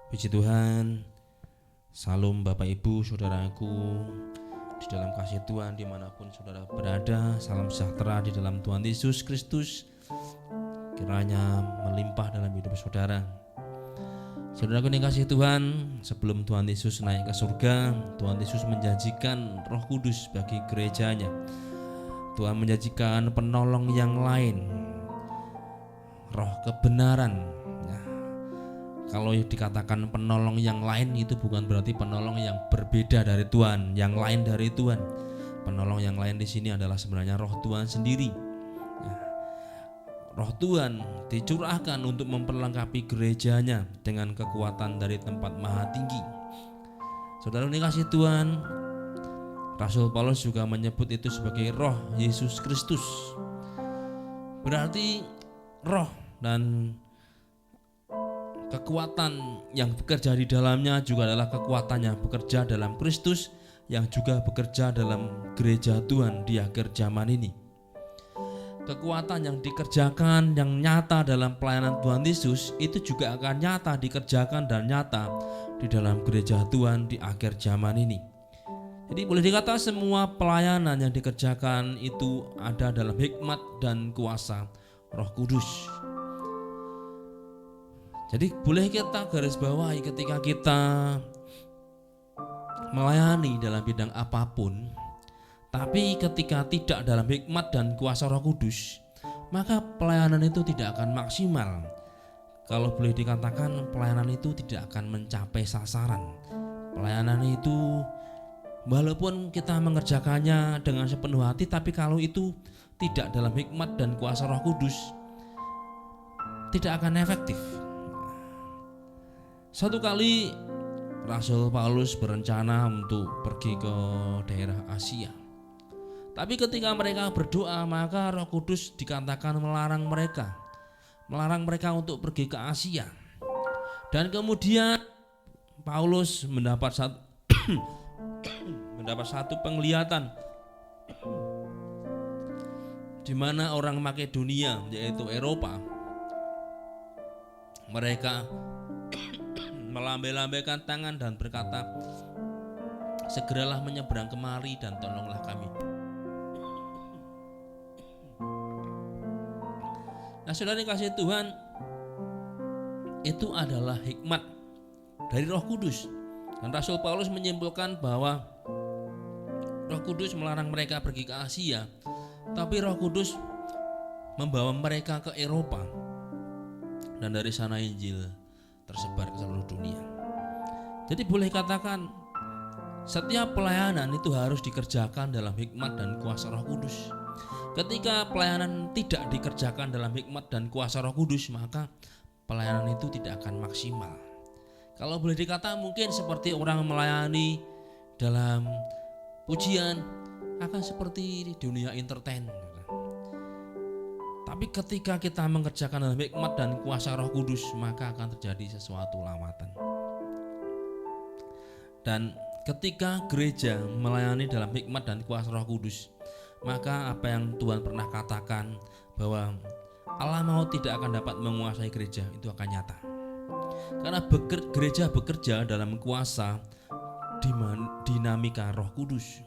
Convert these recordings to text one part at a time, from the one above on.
Puji Tuhan, salam Bapak Ibu, saudaraku di dalam kasih Tuhan dimanapun saudara berada. Salam sejahtera di dalam Tuhan Yesus Kristus kiranya melimpah dalam hidup saudara. Saudaraku yang kasih Tuhan, sebelum Tuhan Yesus naik ke surga, Tuhan Yesus menjanjikan Roh Kudus bagi gerejanya. Tuhan menjanjikan penolong yang lain, Roh kebenaran. Kalau dikatakan penolong yang lain itu bukan berarti penolong yang berbeda dari Tuhan, yang lain dari Tuhan. Penolong yang lain di sini adalah sebenarnya Roh Tuhan sendiri. Roh Tuhan dicurahkan untuk memperlengkapi gerejanya dengan kekuatan dari tempat maha tinggi. Saudara dikasih Tuhan, Rasul Paulus juga menyebut itu sebagai Roh Yesus Kristus. Berarti roh dan kekuatan yang bekerja di dalamnya juga adalah kekuatan yang bekerja dalam Kristus, yang juga bekerja dalam gereja Tuhan di akhir zaman ini. Kekuatan yang dikerjakan yang nyata dalam pelayanan Tuhan Yesus itu juga akan nyata dikerjakan dan nyata di dalam gereja Tuhan di akhir zaman ini. Jadi boleh dikata semua pelayanan yang dikerjakan itu ada dalam hikmat dan kuasa Roh Kudus. Jadi boleh kita garis bawahi ketika kita melayani dalam bidang apapun, tapi ketika tidak dalam hikmat dan kuasa Roh Kudus, maka pelayanan itu tidak akan maksimal. Kalau boleh dikatakan pelayanan itu tidak akan mencapai sasaran. Pelayanan itu walaupun kita mengerjakannya dengan sepenuh hati, tapi kalau itu tidak dalam hikmat dan kuasa Roh Kudus, tidak akan efektif. Satu kali Rasul Paulus berencana untuk pergi ke daerah Asia. Tapi ketika mereka berdoa, maka Roh Kudus dikatakan melarang mereka untuk pergi ke Asia. Dan kemudian Paulus mendapat satu penglihatan di mana orang Makedonia, yaitu Eropa, mereka melambai-lambaikan tangan dan berkata, segeralah menyeberang kemari dan tolonglah kami. Nah, saudara kasih Tuhan, itu adalah hikmat dari Roh Kudus. Dan Rasul Paulus menyimpulkan bahwa Roh Kudus melarang mereka pergi ke Asia, tapi Roh Kudus membawa mereka ke Eropa. Dan dari sana Injil tersebar ke seluruh dunia. Jadi boleh katakan setiap pelayanan itu harus dikerjakan dalam hikmat dan kuasa Roh Kudus. Ketika pelayanan tidak dikerjakan dalam hikmat dan kuasa Roh Kudus, maka pelayanan itu tidak akan maksimal. Kalau boleh dikata mungkin seperti orang melayani dalam pujian, akan seperti di dunia entertain. Tapi ketika kita mengerjakan dalam hikmat dan kuasa Roh Kudus, maka akan terjadi sesuatu lawatan. Dan ketika gereja melayani dalam hikmat dan kuasa Roh Kudus, maka apa yang Tuhan pernah katakan bahwa Allah mau tidak akan dapat menguasai gereja, itu akan nyata. Karena gereja bekerja dalam kuasa dinamika Roh Kudus.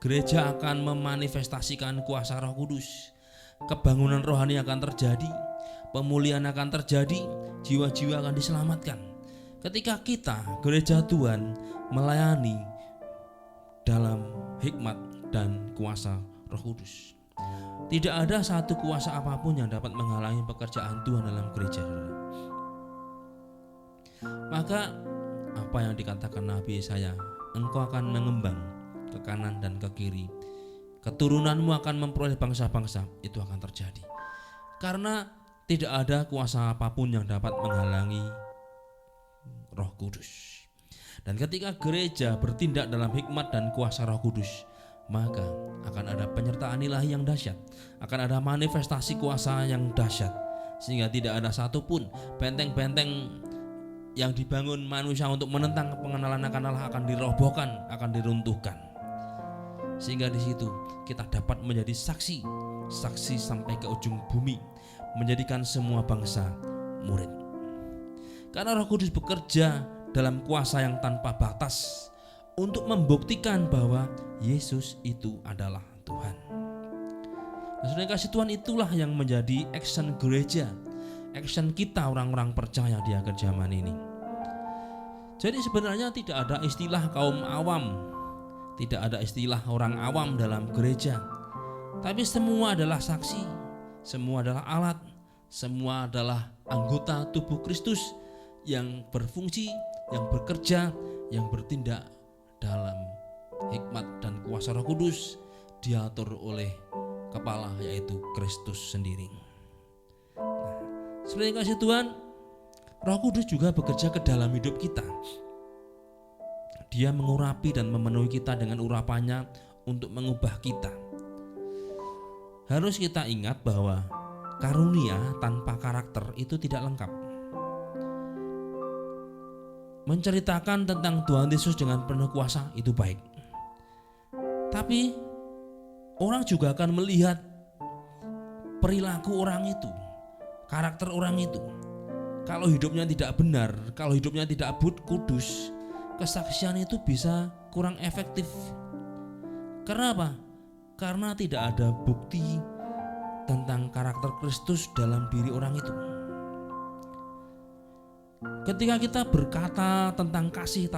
Gereja akan memanifestasikan kuasa Roh Kudus. Kebangunan rohani akan terjadi, pemulihan akan terjadi, jiwa-jiwa akan diselamatkan. Ketika kita gereja Tuhan melayani dalam hikmat dan kuasa Roh Kudus, tidak ada satu kuasa apapun yang dapat menghalangi pekerjaan Tuhan dalam gereja. Maka apa yang dikatakan Nabi Yesaya, engkau akan mengembang ke kanan dan ke kiri, keturunanmu akan memperoleh bangsa-bangsa, itu akan terjadi. Karena tidak ada kuasa apapun yang dapat menghalangi Roh Kudus. Dan ketika gereja bertindak dalam hikmat dan kuasa Roh Kudus, maka akan ada penyertaan ilahi yang dahsyat, akan ada manifestasi kuasa yang dahsyat, sehingga tidak ada satupun benteng-benteng yang dibangun manusia untuk menentang pengenalan akan Allah akan dirobohkan, akan diruntuhkan. Sehingga di situ kita dapat menjadi saksi sampai ke ujung bumi, menjadikan semua bangsa murid. Karena Roh Kudus bekerja dalam kuasa yang tanpa batas untuk membuktikan bahwa Yesus itu adalah Tuhan. Nah, saudara yang kasih Tuhan, itulah yang menjadi action gereja, action kita orang-orang percaya di akhir zaman ini. Jadi sebenarnya tidak ada istilah kaum awam, tidak ada istilah orang awam dalam gereja, tapi semua adalah saksi, semua adalah alat, semua adalah anggota tubuh Kristus yang berfungsi, yang bekerja, yang bertindak dalam hikmat dan kuasa Roh Kudus, diatur oleh kepala, yaitu Kristus sendiri. Saudara yang kasih Tuhan, Roh Kudus juga bekerja ke dalam hidup kita. Dia mengurapi dan memenuhi kita dengan urapannya untuk mengubah kita. Harus kita ingat bahwa karunia tanpa karakter itu tidak lengkap. Menceritakan tentang Tuhan Yesus dengan penuh kuasa itu baik, tapi orang juga akan melihat perilaku orang itu, karakter orang itu. Kalau hidupnya tidak benar, kalau hidupnya tidak kudus, kesaksian itu bisa kurang efektif. Karena apa? Karena tidak ada bukti tentang karakter Kristus dalam diri orang itu. Ketika kita berkata tentang kasih,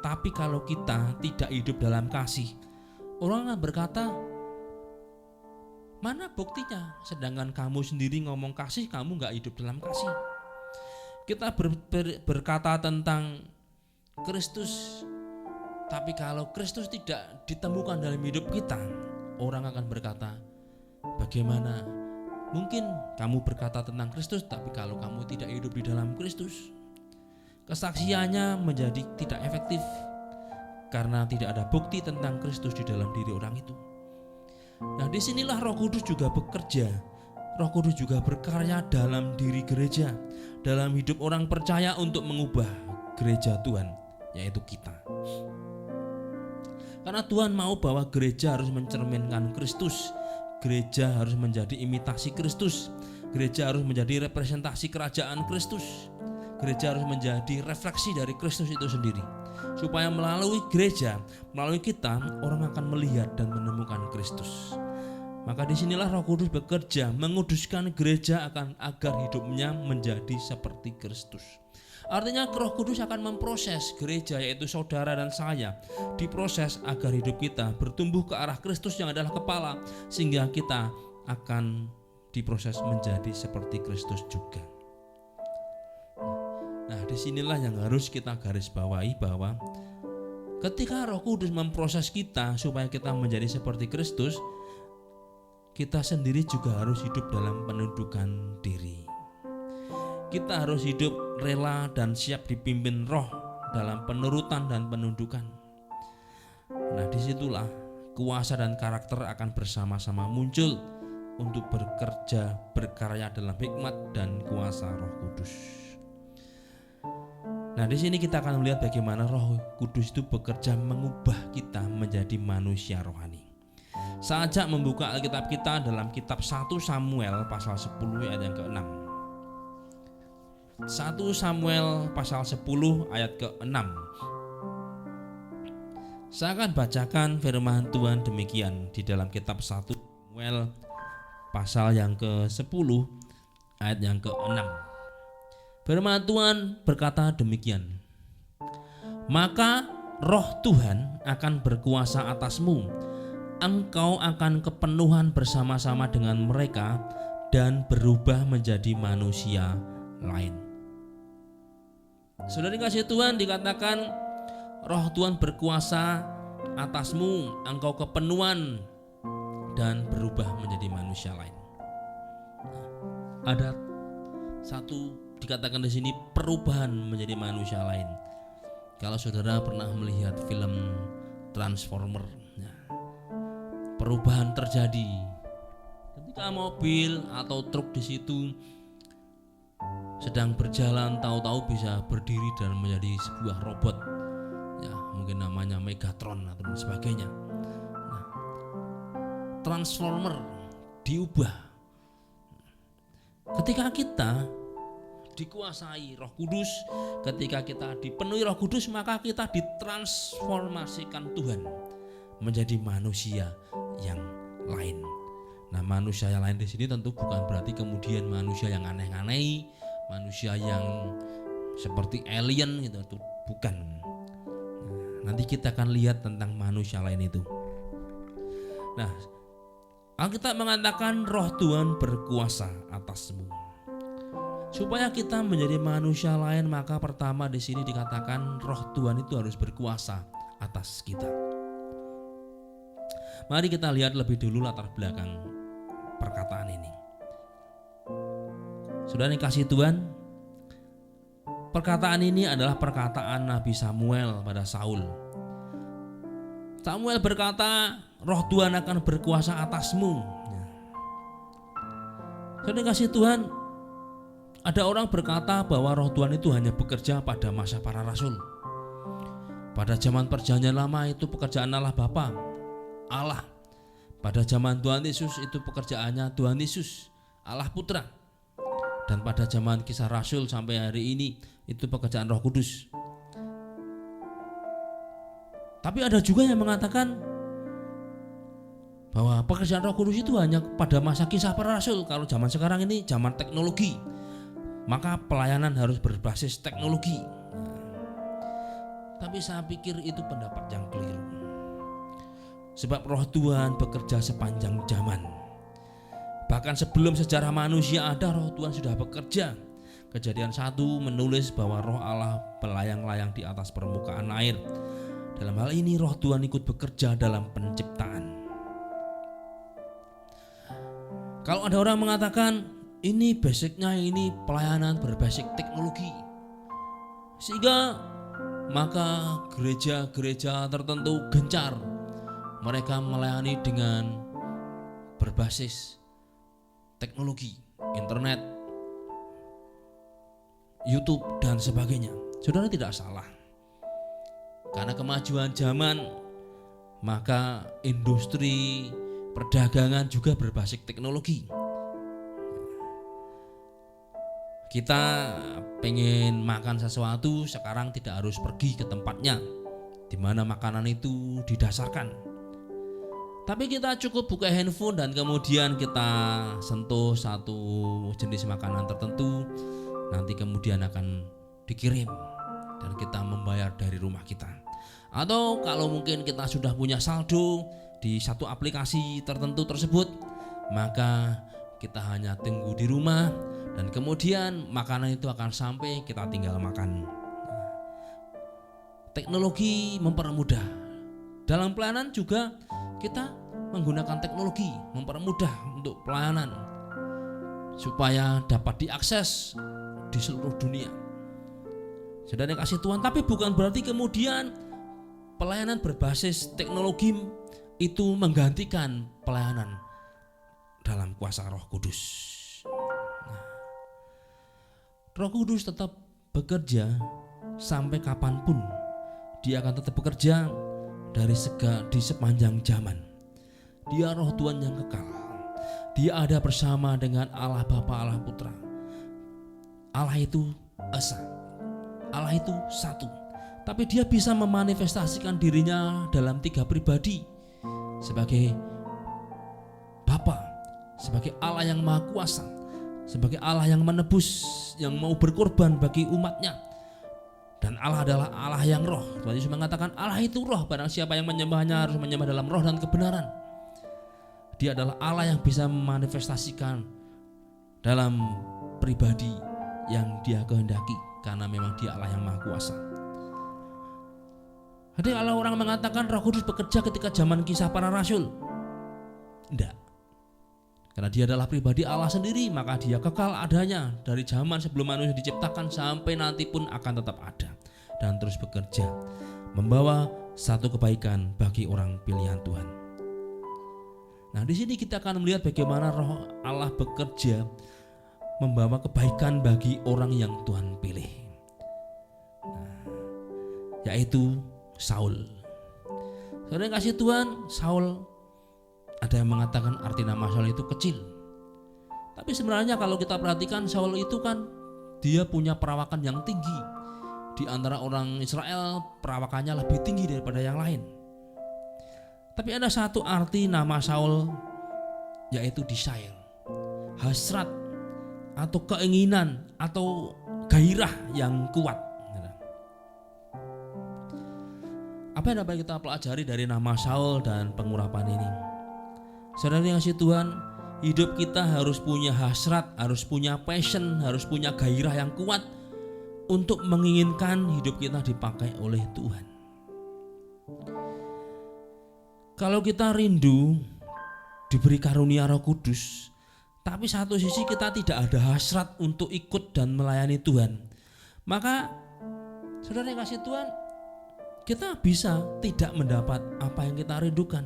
tapi kalau kita tidak hidup dalam kasih, orang akan berkata, mana buktinya? Sedangkan kamu sendiri ngomong kasih, kamu gak hidup dalam kasih. Kita berkata tentang Kristus, tapi kalau Kristus tidak ditemukan dalam hidup kita, orang akan berkata, bagaimana mungkin kamu berkata tentang Kristus, tapi kalau kamu tidak hidup di dalam Kristus? Kesaksiannya menjadi tidak efektif karena tidak ada bukti tentang Kristus di dalam diri orang itu. Nah, disinilah Roh Kudus juga bekerja. Roh Kudus juga berkarya dalam diri gereja, dalam hidup orang percaya untuk mengubah gereja Tuhan, yaitu kita. Karena Tuhan mau bahwa gereja harus mencerminkan Kristus, gereja harus menjadi imitasi Kristus, gereja harus menjadi representasi kerajaan Kristus, gereja harus menjadi refleksi dari Kristus itu sendiri, supaya melalui gereja, melalui kita, orang akan melihat dan menemukan Kristus. Maka disinilah Roh Kudus bekerja menguduskan gereja agar hidupnya menjadi seperti Kristus. Artinya Roh Kudus akan memproses gereja, yaitu saudara dan saya, diproses agar hidup kita bertumbuh ke arah Kristus yang adalah kepala, sehingga kita akan diproses menjadi seperti Kristus juga. Nah, disinilah yang harus kita garis bawahi, bahwa ketika Roh Kudus memproses kita supaya kita menjadi seperti Kristus, kita sendiri juga harus hidup dalam penundukan diri. Kita harus hidup rela dan siap dipimpin Roh dalam penurutan dan penundukan. Nah, disitulah kuasa dan karakter akan bersama-sama muncul untuk bekerja, berkarya dalam hikmat dan kuasa Roh Kudus. Nah, di sini kita akan melihat bagaimana Roh Kudus itu bekerja mengubah kita menjadi manusia rohani. Saya ajak membuka Alkitab kita dalam kitab 1 Samuel pasal 10 ayat yang ke-6. 1 Samuel pasal 10 ayat ke-6. Saya akan bacakan firman Tuhan demikian di dalam kitab 1 Samuel pasal yang ke-10 ayat yang ke-6. Firman Tuhan berkata demikian, maka Roh Tuhan akan berkuasa atasmu, engkau akan kepenuhan bersama-sama dengan mereka dan berubah menjadi manusia lain. Saudara kasih Tuhan, dikatakan Roh Tuhan berkuasa atasmu, engkau kepenuhan dan berubah menjadi manusia lain. Ada satu dikatakan di sini, perubahan menjadi manusia lain. Kalau saudara pernah melihat film Transformer, perubahan terjadi ketika mobil atau truk di situ sedang berjalan, tahu-tahu bisa berdiri dan menjadi sebuah robot, ya mungkin namanya Megatron atau sebagainya. Nah, Transformer diubah ketika kita dikuasai Roh Kudus. Ketika kita dipenuhi Roh Kudus, maka kita ditransformasikan Tuhan menjadi manusia yang lain. Nah, manusia yang lain di sini tentu bukan berarti kemudian manusia yang aneh-aneh, manusia yang seperti alien gitu, itu bukan. Nah, nanti kita akan lihat tentang manusia lain itu. Nah, Alkitab mengatakan Roh Tuhan berkuasa atasmu. Supaya kita menjadi manusia lain, maka pertama di sini dikatakan Roh Tuhan itu harus berkuasa atas kita. Mari kita lihat lebih dulu latar belakang perkataan ini. Saudara yang kasih Tuhan, perkataan ini adalah perkataan Nabi Samuel pada Saul. Samuel berkata, Roh Tuhan akan berkuasa atasmu. Saudara yang kasih Tuhan, ada orang berkata bahwa Roh Tuhan itu hanya bekerja pada masa para rasul. Pada zaman perjanjian lama itu pekerjaan Allah Bapa, Allah. Pada zaman Tuhan Yesus itu pekerjaannya Tuhan Yesus, Allah Putra. Dan pada zaman Kisah Rasul sampai hari ini itu pekerjaan Roh Kudus. Tapi ada juga yang mengatakan bahwa pekerjaan Roh Kudus itu hanya pada masa Kisah para Rasul. Kalau zaman sekarang ini zaman teknologi, maka pelayanan harus berbasis teknologi. Tapi saya pikir itu pendapat yang keliru. Sebab Roh Tuhan bekerja sepanjang zaman. Bahkan sebelum sejarah manusia ada, Roh Tuhan sudah bekerja. Kejadian 1 menulis bahwa Roh Allah melayang-layang di atas permukaan air. Dalam hal ini Roh Tuhan ikut bekerja dalam penciptaan. Kalau ada orang mengatakan ini basicnya ini pelayanan berbasis teknologi, sehingga maka gereja-gereja tertentu gencar mereka melayani dengan berbasis teknologi, internet, YouTube dan sebagainya. Saudara, tidak salah. Karena kemajuan zaman, maka industri perdagangan juga berbasis teknologi. Kita pengen makan sesuatu, sekarang tidak harus pergi ke tempatnya di mana makanan itu didasarkan. Tapi kita cukup buka handphone dan kemudian kita sentuh satu jenis makanan tertentu, nanti kemudian akan dikirim dan kita membayar dari rumah kita. Atau kalau mungkin kita sudah punya saldo di satu aplikasi tertentu tersebut, maka kita hanya tunggu di rumah dan kemudian makanan itu akan sampai, kita tinggal makan. Teknologi mempermudah. Dalam pelayanan juga kita menggunakan teknologi mempermudah untuk pelayanan supaya dapat diakses di seluruh dunia. Saudara yang kasih Tuhan, tapi bukan berarti kemudian pelayanan berbasis teknologi itu menggantikan pelayanan dalam kuasa Roh Kudus. Roh Kudus tetap bekerja sampai kapanpun. Dia akan tetap bekerja di sepanjang zaman. Dia Roh Tuhan yang kekal. Dia ada bersama dengan Allah Bapa, Allah Putra. Allah itu esa. Allah itu satu. Tapi dia bisa memanifestasikan dirinya dalam 3 pribadi. Sebagai Bapa, sebagai Allah yang Maha Kuasa, sebagai Allah yang menebus, yang mau berkorban bagi umatnya. Dan Allah adalah Allah yang roh. Tuhan Yesus mengatakan Allah itu roh, barang siapa yang menyembahnya harus menyembah dalam roh dan kebenaran. Dia adalah Allah yang bisa memanifestasikan dalam pribadi yang dia kehendaki, karena memang dia Allah yang Maha Kuasa. Jadi kalau orang mengatakan Roh Kudus bekerja ketika zaman Kisah para Rasul, tidak. Karena dia adalah pribadi Allah sendiri, maka dia kekal adanya dari zaman sebelum manusia diciptakan sampai nanti pun akan tetap ada dan terus bekerja, membawa satu kebaikan bagi orang pilihan Tuhan. Nah, di sini kita akan melihat bagaimana Roh Allah bekerja membawa kebaikan bagi orang yang Tuhan pilih, yaitu Saul. Saudara yang kasih Tuhan, Saul, ada yang mengatakan arti nama Saul itu kecil. Tapi sebenarnya kalau kita perhatikan, Saul itu kan Dia punya perawakan yang tinggi. Di antara orang Israel perawakannya lebih tinggi daripada yang lain. Tapi ada satu arti nama Saul, yaitu desire, hasrat atau keinginan atau gairah yang kuat. Apa yang dapat kita pelajari dari nama Saul dan pengurapan ini? Saudara yang kasih Tuhan, hidup kita harus punya hasrat, harus punya passion, harus punya gairah yang kuat untuk menginginkan hidup kita dipakai oleh Tuhan. Kalau kita rindu diberi karunia Roh Kudus, tapi satu sisi kita tidak ada hasrat untuk ikut dan melayani Tuhan, maka saudara yang kasih Tuhan, kita bisa tidak mendapat apa yang kita rindukan.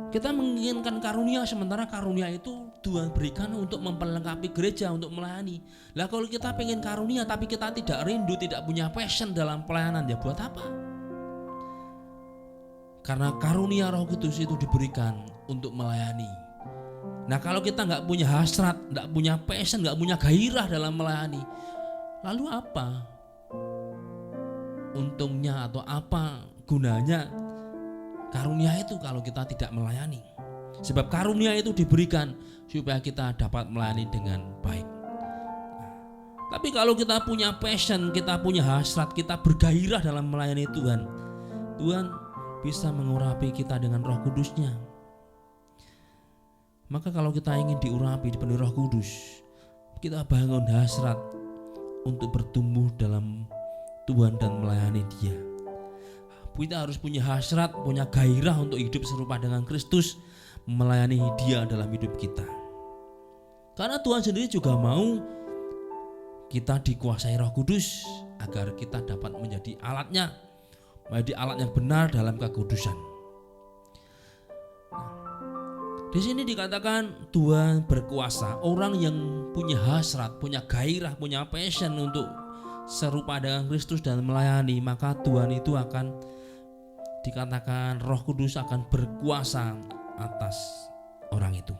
Kita menginginkan karunia, sementara karunia itu Tuhan berikan untuk memperlengkapi gereja, untuk melayani. Lah kalau kita pengen karunia tapi kita tidak rindu, tidak punya passion dalam pelayanan, ya buat apa? Karena karunia Roh Kudus itu diberikan untuk melayani. Nah kalau kita nggak punya hasrat, nggak punya passion, nggak punya gairah dalam melayani, lalu apa untungnya atau apa gunanya karunia itu kalau kita tidak melayani? Sebab karunia itu diberikan supaya kita dapat melayani dengan baik. Tapi kalau kita punya passion, kita punya hasrat, kita bergairah dalam melayani Tuhan, Tuhan bisa mengurapi kita dengan Roh Kudus-Nya. Maka kalau kita ingin diurapi, dipenuhi Roh Kudus, kita bangun hasrat untuk bertumbuh dalam Tuhan dan melayani Dia. Kita harus punya hasrat, punya gairah untuk hidup serupa dengan Kristus, melayani Dia dalam hidup kita. Karena Tuhan sendiri juga mau kita dikuasai Roh Kudus agar kita dapat menjadi alatnya, menjadi alat yang benar dalam kekudusan. Di sini dikatakan Tuhan berkuasa. Orang yang punya hasrat, punya gairah, punya passion untuk serupa dengan Kristus dan melayani, maka Tuhan itu akan dikatakan Roh Kudus akan berkuasa atas orang itu.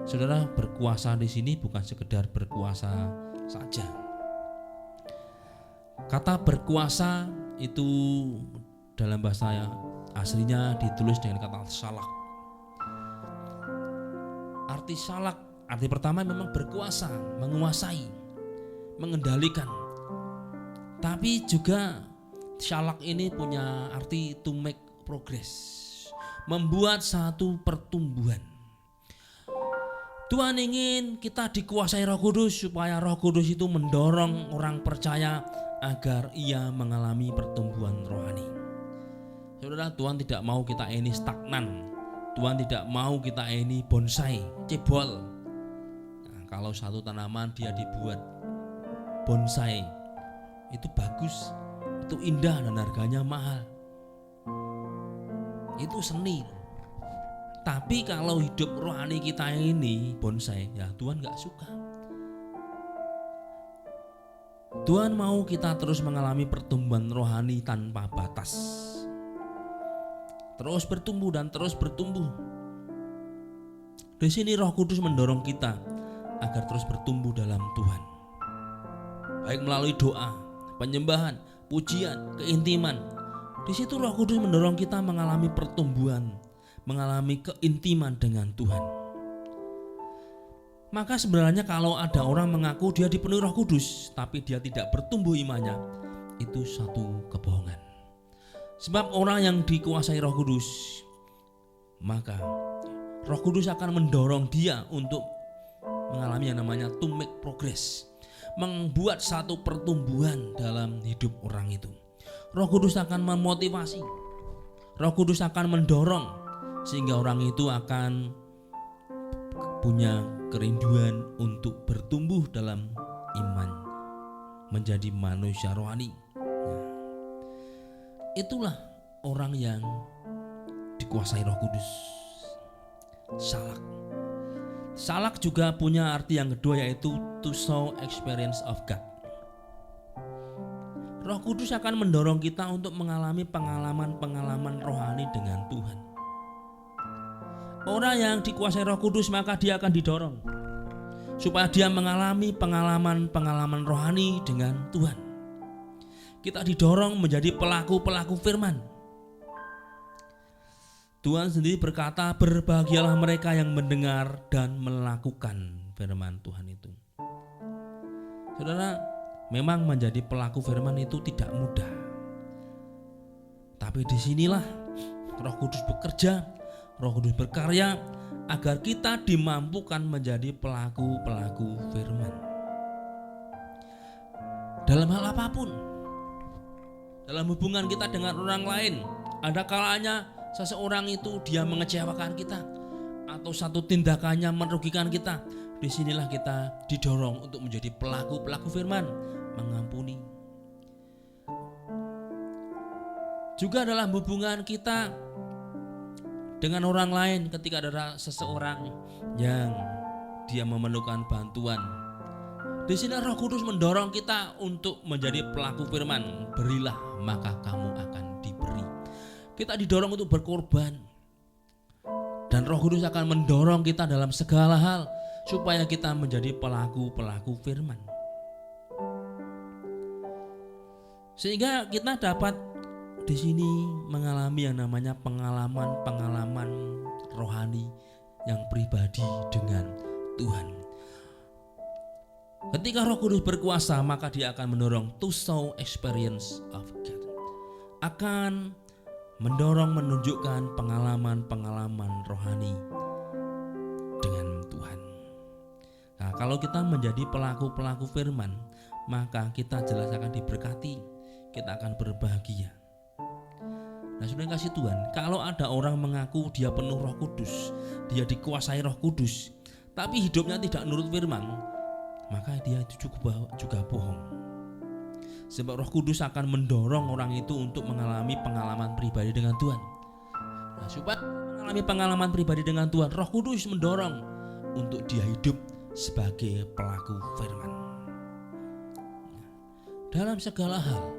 Saudara, berkuasa di sini bukan sekedar berkuasa saja. Kata berkuasa itu dalam bahasa aslinya ditulis dengan kata salak. Arti salak, arti pertama memang berkuasa, menguasai, mengendalikan. Tapi juga salak ini punya arti to make progress, membuat satu pertumbuhan. Tuhan ingin kita dikuasai Roh Kudus supaya Roh Kudus itu mendorong orang percaya agar ia mengalami pertumbuhan rohani. Saudara, Tuhan tidak mau kita ini stagnan. Tuhan tidak mau kita ini bonsai, cebol. Nah, kalau satu tanaman dia dibuat bonsai, itu bagus, itu indah dan harganya mahal. Itu seni. Tapi kalau hidup rohani kita ini bonsai, ya Tuhan gak suka. Tuhan mau kita terus mengalami pertumbuhan rohani tanpa batas. Terus bertumbuh dan terus bertumbuh. Di sini Roh Kudus mendorong kita agar terus bertumbuh dalam Tuhan. Baik melalui doa, penyembahan, pujian, keintiman. Di situ Roh Kudus mendorong kita mengalami pertumbuhan, mengalami keintiman dengan Tuhan. Maka sebenarnya kalau ada orang mengaku dia dipenuhi Roh Kudus tapi dia tidak bertumbuh imannya, itu satu kebohongan. Sebab orang yang dikuasai Roh Kudus, maka Roh Kudus akan mendorong dia untuk mengalami yang namanya to make progress, membuat satu pertumbuhan dalam hidup orang itu. Roh Kudus akan memotivasi, Roh Kudus akan mendorong sehingga orang itu akan punya kerinduan untuk bertumbuh dalam iman, menjadi manusia rohani. Itulah orang yang dikuasai Roh Kudus. Salak. Salak juga punya arti yang kedua, yaitu to show experience of God. Roh Kudus akan mendorong kita untuk mengalami pengalaman-pengalaman rohani dengan Tuhan. Orang yang dikuasai Roh Kudus maka dia akan didorong supaya dia mengalami pengalaman-pengalaman rohani dengan Tuhan. Kita didorong menjadi pelaku-pelaku firman. Tuhan sendiri berkata, berbahagialah mereka yang mendengar dan melakukan firman Tuhan itu. Saudara, memang menjadi pelaku firman itu tidak mudah. Tapi disinilah Roh Kudus bekerja, Roh Kudus berkarya agar kita dimampukan menjadi pelaku-pelaku firman. Dalam hal apapun, dalam hubungan kita dengan orang lain, ada kalanya seseorang itu dia mengecewakan kita atau satu tindakannya merugikan kita. Disinilah kita didorong untuk menjadi pelaku-pelaku firman, mengampuni. Juga dalam hubungan kita dengan orang lain, ketika ada seseorang yang dia memerlukan bantuan, di sini Roh Kudus mendorong kita untuk menjadi pelaku firman. Berilah maka kamu akan diberi. Kita didorong untuk berkorban, dan Roh Kudus akan mendorong kita dalam segala hal supaya kita menjadi pelaku-pelaku firman. Sehingga kita dapat di sini mengalami yang namanya pengalaman-pengalaman rohani yang pribadi dengan Tuhan. Ketika Roh Kudus berkuasa, maka dia akan mendorong to show experience of God. Akan mendorong menunjukkan pengalaman-pengalaman rohani dengan Tuhan. Nah, kalau kita menjadi pelaku-pelaku firman, maka kita jelas akan diberkati, kita akan berbahagia. Nah, sudah kasih Tuhan, kalau ada orang mengaku dia penuh Roh Kudus, dia dikuasai Roh Kudus, tapi hidupnya tidak nurut firman, maka dia itu juga bohong. Sebab Roh Kudus akan mendorong orang itu untuk mengalami pengalaman pribadi dengan Tuhan. Nah, supaya mengalami pengalaman pribadi dengan Tuhan, Roh Kudus mendorong untuk dia hidup sebagai pelaku firman. Dalam segala hal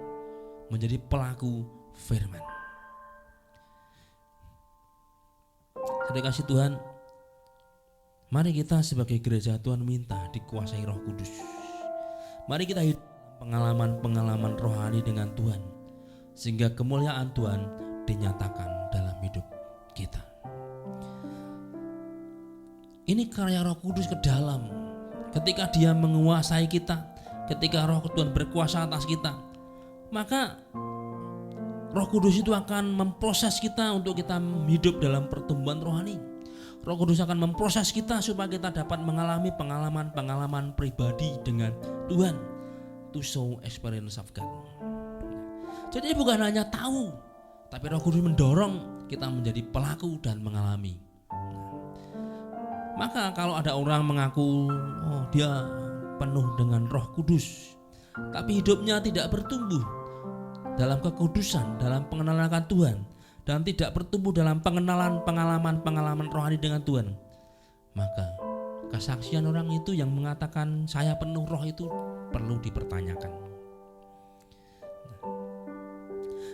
menjadi pelaku firman. Saya kasih Tuhan, mari kita sebagai gereja Tuhan minta dikuasai Roh Kudus. Mari kita hidup pengalaman-pengalaman rohani dengan Tuhan, sehingga kemuliaan Tuhan dinyatakan dalam hidup kita. Ini karya Roh Kudus ke dalam. Ketika dia menguasai kita, ketika Roh Tuhan berkuasa atas kita, maka Roh Kudus itu akan memproses kita untuk kita hidup dalam pertumbuhan rohani. Roh Kudus akan memproses kita supaya kita dapat mengalami pengalaman-pengalaman pribadi dengan Tuhan. To show experience of God. Jadi bukan hanya tahu, tapi Roh Kudus mendorong kita menjadi pelaku dan mengalami. Maka kalau ada orang mengaku dia penuh dengan Roh Kudus, tapi hidupnya tidak bertumbuh dalam kekudusan, dalam pengenalan akan Tuhan, dan tidak bertumbuh dalam pengenalan pengalaman-pengalaman rohani dengan Tuhan, maka kesaksian orang itu yang mengatakan saya penuh roh itu perlu dipertanyakan.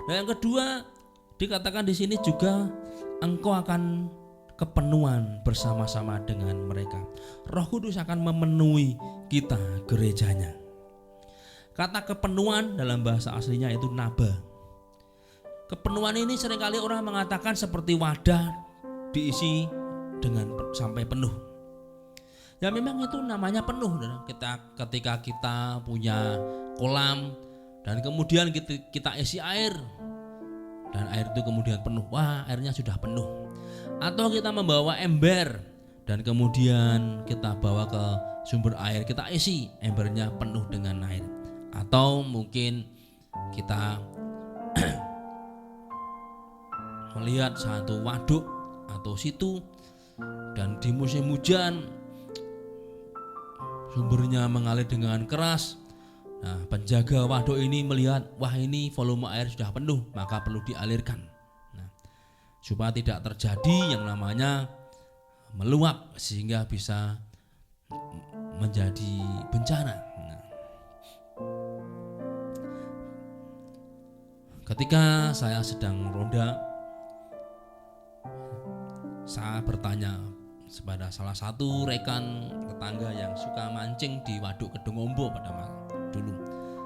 Nah, yang kedua dikatakan di sini juga engkau akan kepenuhan bersama-sama dengan mereka. Roh Kudus akan memenuhi kita gerejanya. Kata kepenuhan dalam bahasa aslinya itu naba. Kepenuhan ini seringkali orang mengatakan seperti wadah diisi dengan sampai penuh. Ya memang itu namanya penuh. Ketika kita punya kolam dan kemudian kita isi air dan air itu kemudian penuh, wah airnya sudah penuh. Atau kita membawa ember dan kemudian kita bawa ke sumber air, kita isi embernya penuh dengan air. Atau mungkin kita melihat satu waduk atau situ dan di musim hujan sumbernya mengalir dengan keras. Nah, penjaga waduk ini melihat, wah ini volume air sudah penuh, maka perlu dialirkan. Nah, supaya tidak terjadi yang namanya meluap sehingga bisa menjadi bencana. Nah, ketika saya sedang ronda, saya bertanya kepada salah satu rekan tetangga yang suka mancing di Waduk Kedung Ombo pada masa dulu.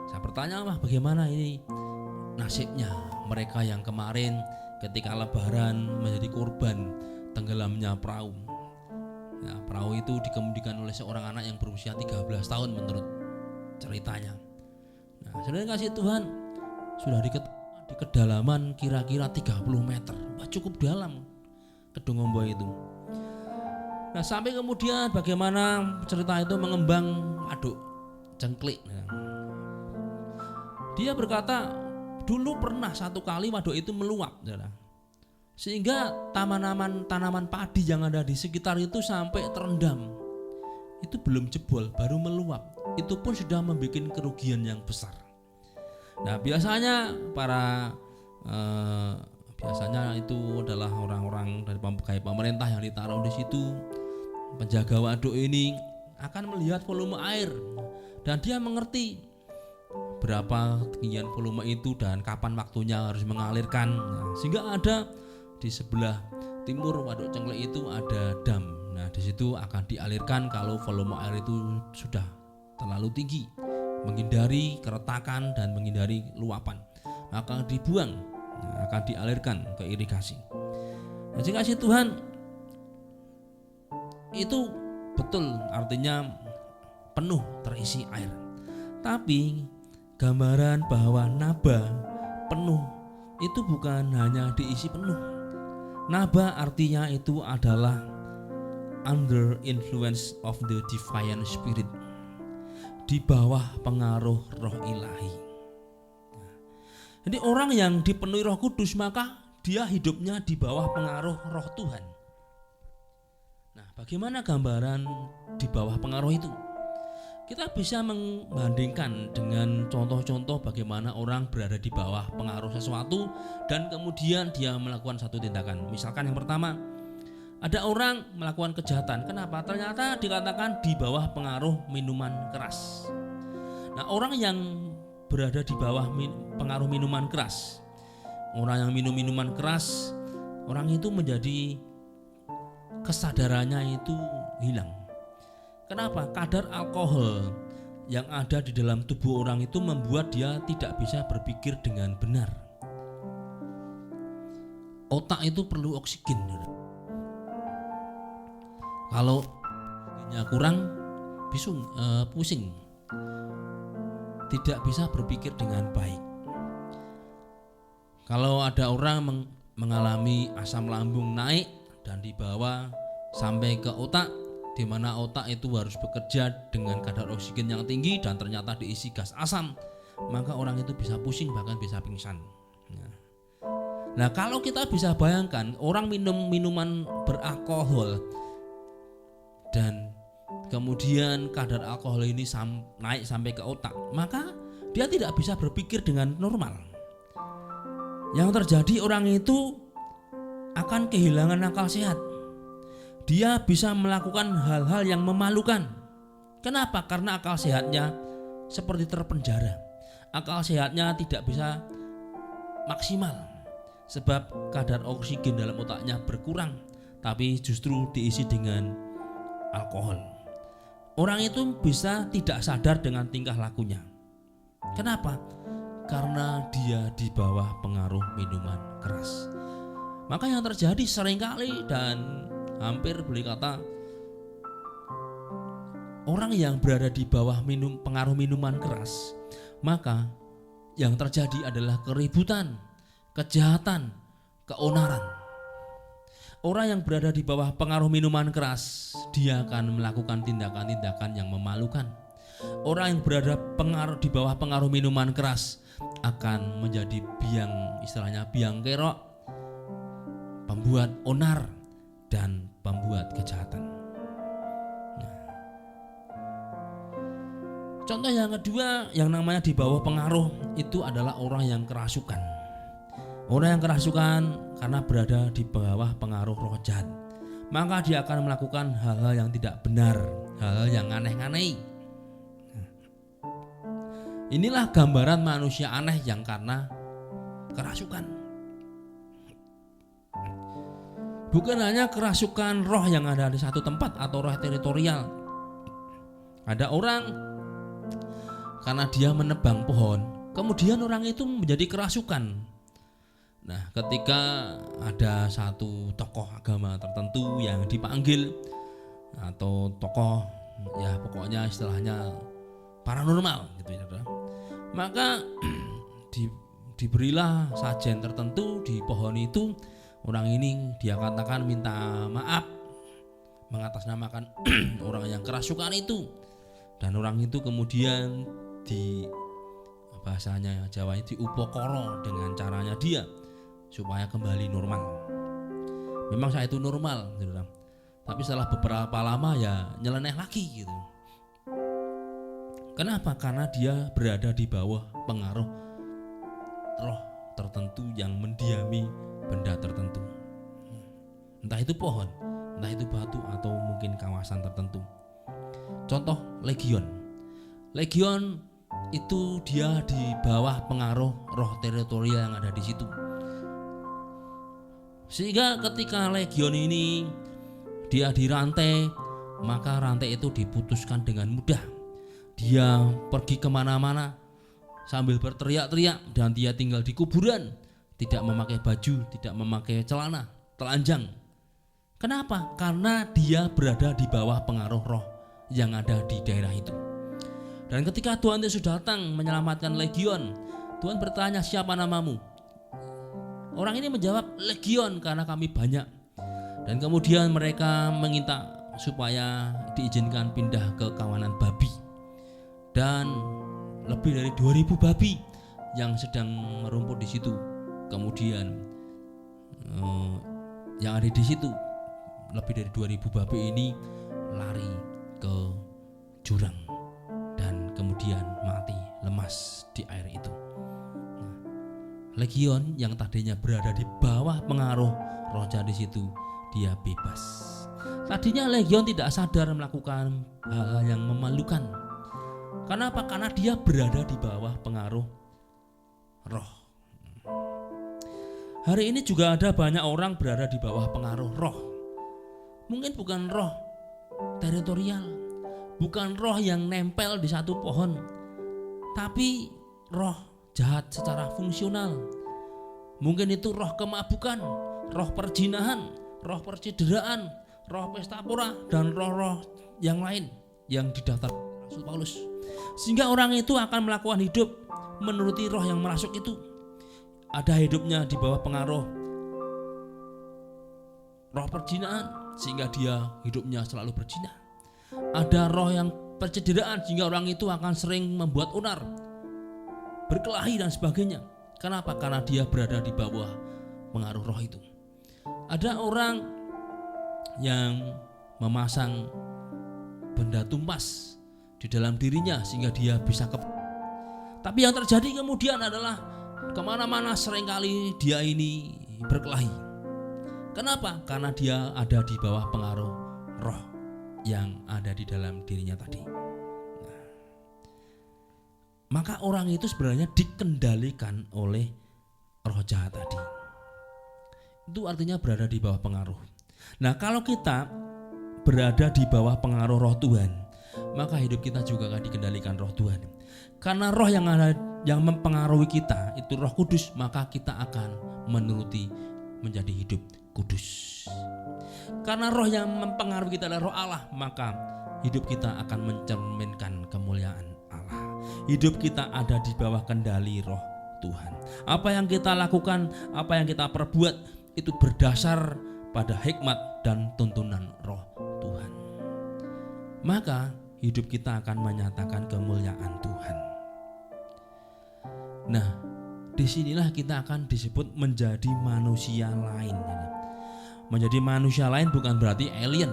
Saya bertanya, wah bagaimana ini nasibnya mereka yang kemarin ketika lebaran menjadi korban tenggelamnya perahu. Ya, perahu itu dikemudikan oleh seorang anak yang berusia 13 tahun menurut ceritanya. Nah, saudara kasih Tuhan, sudah di kedalaman kira-kira 30 meter. Wah, cukup dalam Kedung Ombo itu. Nah, sampai kemudian bagaimana cerita itu mengembang Waduk Cengklik. Nah, dia berkata dulu pernah satu kali waduk itu meluap, saudara. Sehingga tanaman padi yang ada di sekitar itu sampai terendam. Itu belum jebol, baru meluap. Itu pun sudah membuat kerugian yang besar. Nah, biasanya biasanya itu adalah orang-orang dari pegawai pemerintah yang ditaruh di situ, penjaga waduk ini akan melihat volume air dan dia mengerti berapa ketinggian volume itu dan kapan waktunya harus mengalirkan. Nah, sehingga ada di sebelah timur Waduk Cengklik itu ada dam. Nah, di situ akan dialirkan kalau volume air itu sudah terlalu tinggi, menghindari keretakan dan menghindari luapan, maka dibuang, akan dialirkan ke irigasi. Jadi kasih Tuhan, itu betul artinya penuh terisi air. Tapi gambaran bahwa Naba penuh itu bukan hanya diisi penuh. Naba artinya itu adalah under influence of the divine spirit, di bawah pengaruh roh ilahi. Jadi orang yang dipenuhi Roh Kudus maka dia hidupnya di bawah pengaruh roh Tuhan. Nah, bagaimana gambaran di bawah pengaruh itu? Kita bisa membandingkan dengan contoh-contoh bagaimana orang berada di bawah pengaruh sesuatu dan kemudian dia melakukan satu tindakan. Misalkan yang pertama, ada orang melakukan kejahatan. Kenapa? Ternyata dikatakan di bawah pengaruh minuman keras. Nah, orang yang berada di bawah pengaruh minuman keras, orang yang minum minuman keras, orang itu menjadi kesadarannya itu hilang. Kenapa? Kadar alkohol yang ada di dalam tubuh orang itu membuat dia tidak bisa berpikir dengan benar. Otak itu perlu oksigen. Kalau oksigennya kurang, pusing, tidak bisa berpikir dengan baik. Kalau ada orang mengalami asam lambung naik dan dibawa sampai ke otak, di mana otak itu harus bekerja dengan kadar oksigen yang tinggi dan ternyata diisi gas asam, maka orang itu bisa pusing bahkan bisa pingsan. Nah, kalau kita bisa bayangkan orang minum minuman beralkohol dan kemudian kadar alkohol ini naik sampai ke otak, maka dia tidak bisa berpikir dengan normal. Yang terjadi orang itu akan kehilangan akal sehat. Dia bisa melakukan hal-hal yang memalukan. Kenapa? Karena akal sehatnya seperti terpenjara. Akal sehatnya tidak bisa maksimal sebab kadar oksigen dalam otaknya berkurang, tapi justru diisi dengan alkohol. Orang itu bisa tidak sadar dengan tingkah lakunya. Kenapa? Karena dia di bawah pengaruh minuman keras. Maka yang terjadi seringkali dan hampir boleh kata orang yang berada di bawah pengaruh minuman keras, maka yang terjadi adalah keributan, kejahatan, keonaran. Orang yang berada di bawah pengaruh minuman keras, dia akan melakukan tindakan-tindakan yang memalukan. Orang yang berada di bawah pengaruh minuman keras akan menjadi istilahnya biang kerok, pembuat onar dan pembuat kejahatan. Nah, contoh yang kedua yang namanya di bawah pengaruh itu adalah orang yang kerasukan. Orang yang kerasukan karena berada di bawah pengaruh roh jahat, maka dia akan melakukan hal-hal yang tidak benar, hal-hal yang aneh-aneh. Inilah gambaran manusia aneh yang karena kerasukan. Bukan hanya kerasukan roh yang ada di satu tempat atau roh teritorial, Ada orang karena dia menebang pohon, kemudian orang itu menjadi kerasukan. Nah, ketika ada satu tokoh agama tertentu yang dipanggil, atau tokoh ya pokoknya istilahnya paranormal gitu ya, maka diberilah sajen tertentu di pohon itu. Orang ini dia katakan minta maaf, mengatasnamakan orang yang kerasukan itu, dan orang itu kemudian di bahasanya Jawa itu diupokoro dengan caranya dia supaya kembali normal. Memang saya itu normal gitu, tapi setelah beberapa lama ya nyeleneh lagi gitu. Kenapa? Karena dia berada di bawah pengaruh roh tertentu yang mendiami benda tertentu, entah itu pohon, entah itu batu, atau mungkin kawasan tertentu. Contoh legion itu dia di bawah pengaruh roh teritorial yang ada di situ. Sehingga ketika legion ini dia dirantai, maka rantai itu diputuskan dengan mudah. Dia pergi kemana-mana sambil berteriak-teriak, dan dia tinggal di kuburan, tidak memakai baju, tidak memakai celana, telanjang. Kenapa? Karena dia berada di bawah pengaruh roh yang ada di daerah itu. Dan ketika Tuhan Yesus datang menyelamatkan legion, Tuhan bertanya, siapa namamu? Orang ini menjawab, legion, karena kami banyak. Dan kemudian mereka meminta supaya diizinkan pindah ke kawanan babi. Dan lebih dari 2000 babi yang sedang merumput di situ. Kemudian yang ada di situ lebih dari 2000 babi ini lari ke jurang dan kemudian mati lemas di air itu. Legion yang tadinya berada di bawah pengaruh roh jahat di situ, dia bebas. Tadinya legion tidak sadar melakukan hal yang memalukan. Kenapa? Karena dia berada di bawah pengaruh roh. Hari ini juga ada banyak orang berada di bawah pengaruh roh. Mungkin bukan roh teritorial, bukan roh yang nempel di satu pohon, tapi roh jahat secara fungsional. Mungkin itu roh kemabukan, roh perjinahan, roh percideraan, roh pesta pora, dan roh-roh yang lain yang didaftar Rasul Paulus. Sehingga orang itu akan melakukan hidup menuruti roh yang merasuk itu. Ada hidupnya di bawah pengaruh roh perjinaan, sehingga dia hidupnya selalu berzina. Ada roh yang percederaan, sehingga orang itu akan sering membuat onar, berkelahi dan sebagainya. Kenapa? Karena dia berada di bawah pengaruh roh itu. Ada orang yang memasang benda tumpas di dalam dirinya sehingga dia bisa tapi yang terjadi kemudian adalah kemana-mana seringkali dia ini berkelahi. Kenapa? Karena dia ada di bawah pengaruh roh yang ada di dalam dirinya tadi. Maka orang itu sebenarnya dikendalikan oleh roh jahat tadi. Itu artinya berada di bawah pengaruh. Nah, kalau kita berada di bawah pengaruh roh Tuhan, maka hidup kita juga akan dikendalikan roh Tuhan. Karena roh yang ada yang mempengaruhi kita itu Roh Kudus, maka kita akan menuruti menjadi hidup kudus. Karena roh yang mempengaruhi kita adalah roh Allah, maka hidup kita akan mencerminkan kemuliaan Allah. Hidup kita ada di bawah kendali roh Tuhan. Apa yang kita lakukan, apa yang kita perbuat itu berdasar pada hikmat dan tuntunan roh Tuhan. Maka hidup kita akan menyatakan kemuliaan Tuhan. Nah, disinilah kita akan disebut menjadi manusia lain. Menjadi manusia lain bukan berarti alien.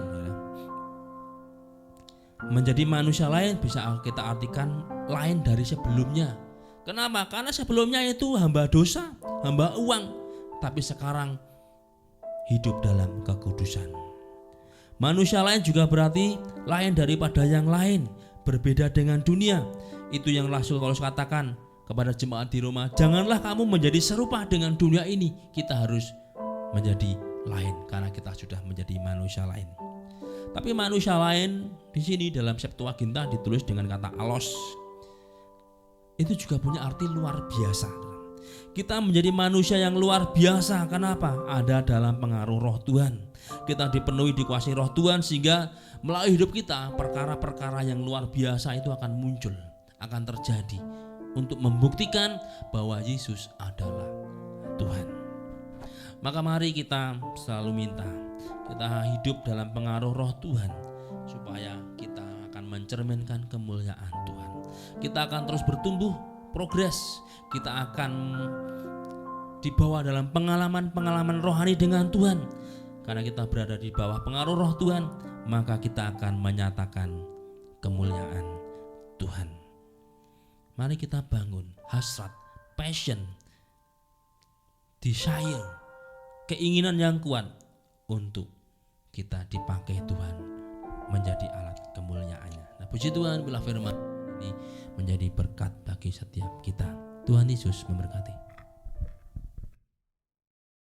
Menjadi manusia lain bisa kita artikan lain dari sebelumnya. Kenapa? Karena sebelumnya itu hamba dosa, hamba uang, tapi sekarang hidup dalam kekudusan. Manusia lain juga berarti lain daripada yang lain, berbeda dengan dunia. Itu yang Rasul Paulus katakan kepada jemaat di Roma, janganlah kamu menjadi serupa dengan dunia ini. Kita harus menjadi lain karena kita sudah menjadi manusia lain. Tapi manusia lain di sini dalam Septuaginta ditulis dengan kata alos. Itu juga punya arti luar biasa. Kita menjadi manusia yang luar biasa. Kenapa? Ada dalam pengaruh Roh Tuhan. Kita dipenuhi, dikuasai Roh Tuhan, sehingga melalui hidup kita perkara-perkara yang luar biasa itu akan muncul, akan terjadi untuk membuktikan bahwa Yesus adalah Tuhan. Maka mari kita selalu minta kita hidup dalam pengaruh Roh Tuhan, supaya kita akan mencerminkan kemuliaan Tuhan. Kita akan terus bertumbuh, progres. Kita akan dibawa dalam pengalaman-pengalaman rohani dengan Tuhan. Karena kita berada di bawah pengaruh Roh Tuhan, maka kita akan menyatakan kemuliaan Tuhan. Mari kita bangun hasrat, passion, desire, keinginan yang kuat untuk kita dipakai Tuhan menjadi alat kemuliaannya. Nah, puji Tuhan bila firman ini menjadi berkat bagi setiap kita. Tuhan Yesus memberkati.